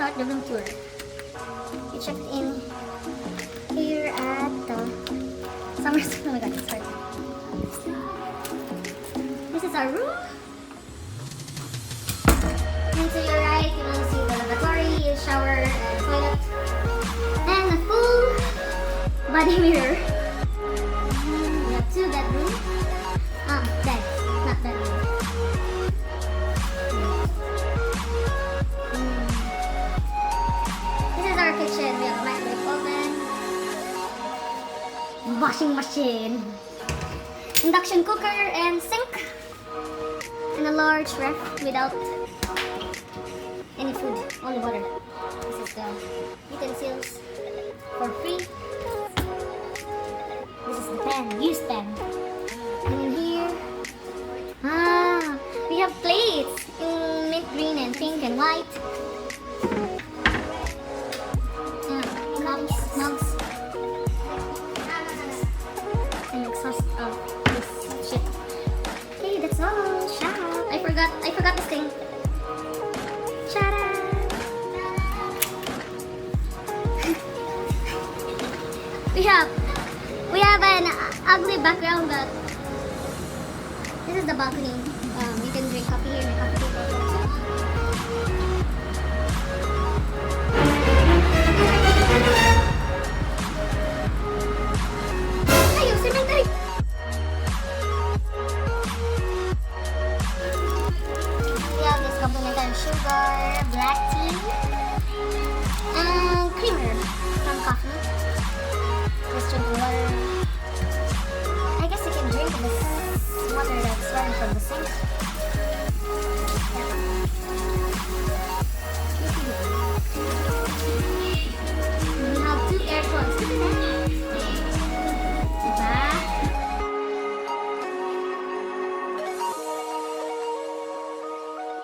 start the room tour. We checked in here at the summer. Oh my god, it's hard. This is our room. And to your right, you will see the lavatory, shower, and toilet, and a full body mirror. We have 2 bedrooms. Bed, not bedroom. This is our kitchen. We have a microwave oven, washing machine, induction cooker, and sink, and a large ref without any food, only water. This is the utensils for free. This is the pan, used pan. And in here, we have plates in mint green and pink and white. Cups, mugs, and exhaust of this shit. Okay, that's all. Shout out. I forgot this thing. Shout out. we have an ugly background, but this is the balcony. You can drink coffee here in the coffee table.